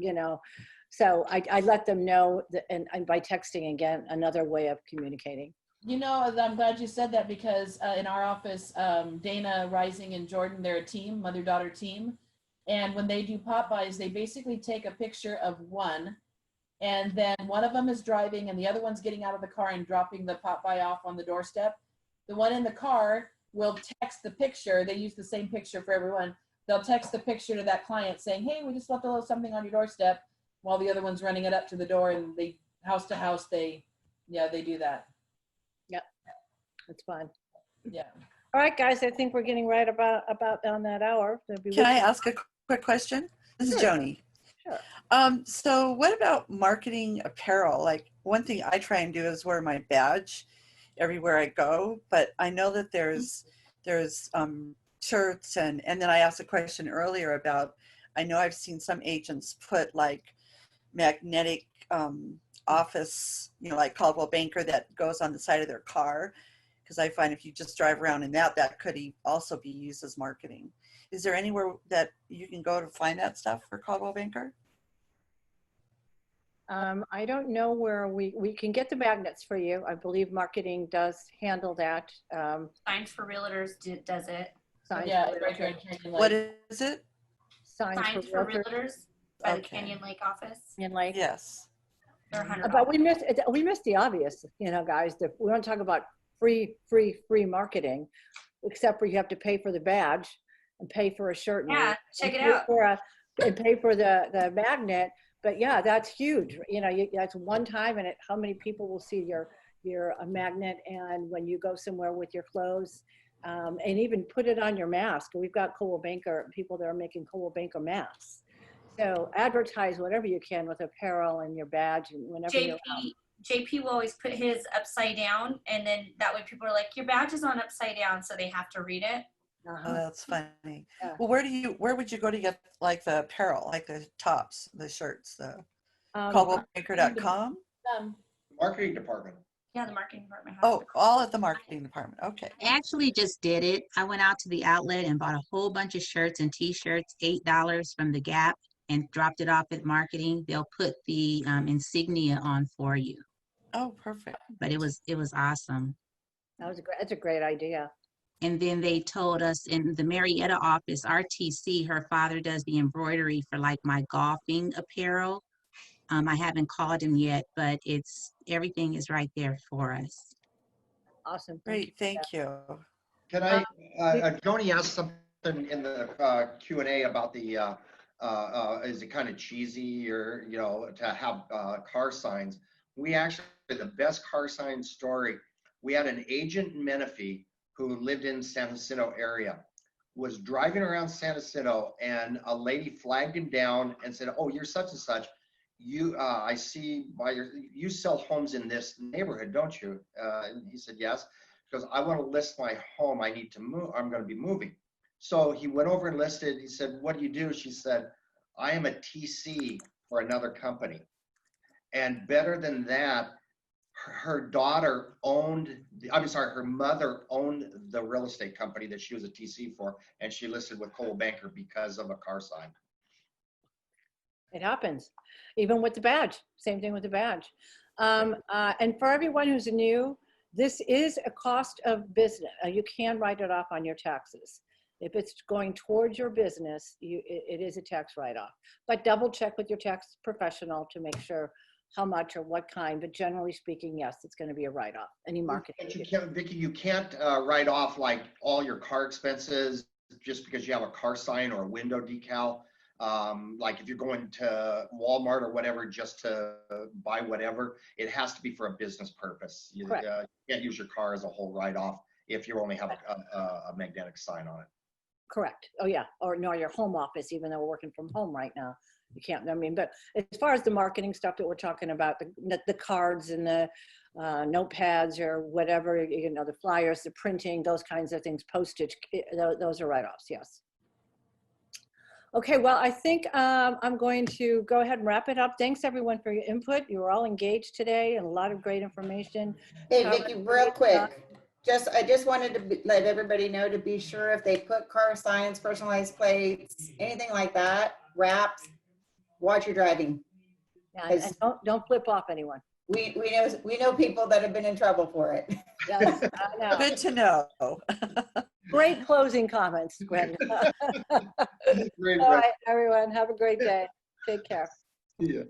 so I let them know that, and by texting, again, another way of communicating. I'm glad you said that, because in our office, Dana Rising and Jordan, they're a team, mother-daughter team, and when they do pop buys, they basically take a picture of one. And then one of them is driving and the other one's getting out of the car and dropping the pop by off on the doorstep. The one in the car will text the picture. They use the same picture for everyone. They'll text the picture to that client saying, hey, we just left a little something on your doorstep, while the other one's running it up to the door, and they house to house, they do that. Yep. That's fun. Yeah. All right, guys, I think we're getting right about on that hour. Can I ask a quick question? This is Joni. Sure. So what about marketing apparel? Like, one thing I try and do is wear my badge everywhere I go, but I know that there's shirts, and then I asked a question earlier about, I know I've seen some agents put like magnetic office, like Caldwell Banker, that goes on the side of their car. Because I find if you just drive around in that, that could also be used as marketing. Is there anywhere that you can go to find that stuff for Caldwell Banker? I don't know where we can get the magnets for you. I believe marketing does handle that. Signs for Realtors does it. Signs Yeah, for right here in realtors. Canyon What Lake. is it? Signs Signs for for realtors Realtors by the Okay. Canyon Lake office. in like. Yes. They're $100. But we missed the obvious, you know, guys. We don't talk about free marketing, except for you have to pay for the badge and pay for a shirt. Yeah, check it out. And pay for the magnet. But yeah, that's huge. You know, that's one time, and how many people will see your magnet, and when you go somewhere with your clothes, and even put it on your mask. We've got Coldwell Banker people that are making Coldwell Banker masks. So advertise whatever you can with apparel and your badge, and whenever you're out. JP will always put his upside down, and then that way people are like, your badge is on upside down, so they have to read it. Oh, that's funny. Yeah. Well, where would you go to get like the apparel, like the tops, the shirts, the CaldwellBanker.com? Marketing department. Yeah, the marketing department has Oh, it. all at the marketing department. Okay. I actually just did it. I went out to the outlet and bought a whole bunch of shirts and t-shirts, $8 from the Gap, and dropped it off at marketing. They'll put the insignia on for you. Oh, perfect. But it was awesome. That's a great idea. And then they told us in the Marietta office, RTC, her father does the embroidery for like my golfing apparel. I haven't called him yet, but everything is right there for us. Awesome. Great. Thank you. Can I, Joni asked something in the Q&A about the, is it kind of cheesy or, you know, to have car signs? We actually, the best car sign story, we had an agent in Menifee who lived in San Jacinto area, was driving around San Jacinto, and a lady flagged him down and said, oh, you're such and such. I see you sell homes in this neighborhood, don't you? And he said, yes. Because I want to list my home. I need to move. I'm going to be moving. So he went over and listed. He said, what do you do? She said, I am a TC for another company. And better than that, her daughter owned, her mother owned the real estate company that she was a TC for. And she listed with Coldwell Banker because of a car sign. It happens. Even with the badge, same thing with the badge. And for everyone who's new, this is a cost of business. You can write it off on your taxes. If it's going towards your business, it is a tax write-off. But double check with your tax professional to make sure how much or what kind. But generally speaking, yes, it's going to be a write-off. Any marketing. Vicki, you can't write off like all your car expenses just because you have a car sign or a window decal. Like if you're going to Walmart or whatever just to buy whatever, it has to be for a business purpose. You can't use your car as a whole write-off if you only have a magnetic sign on it. Correct. Oh yeah. Or no, your home office, even though we're working from home right now, you can't. I mean, but as far as the marketing stuff that we're talking about, the cards and the notepads or whatever, you know, the flyers, the printing, those kinds of things, postage, those are write-offs. Yes. Okay, well, I think I'm going to go ahead and wrap it up. Thanks everyone for your input. You were all engaged today and a lot of great information. Hey, Vicki, real quick. I just wanted to let everybody know to be sure if they put car signs, personalized plates, anything like that, wraps, watch your driving. Yeah, and don't flip off anyone. We know people that have been in trouble for it. Yes, I know. Good to know. Great closing comments, Gwen. Great, All right, everyone, have a great day. Take care. Yeah.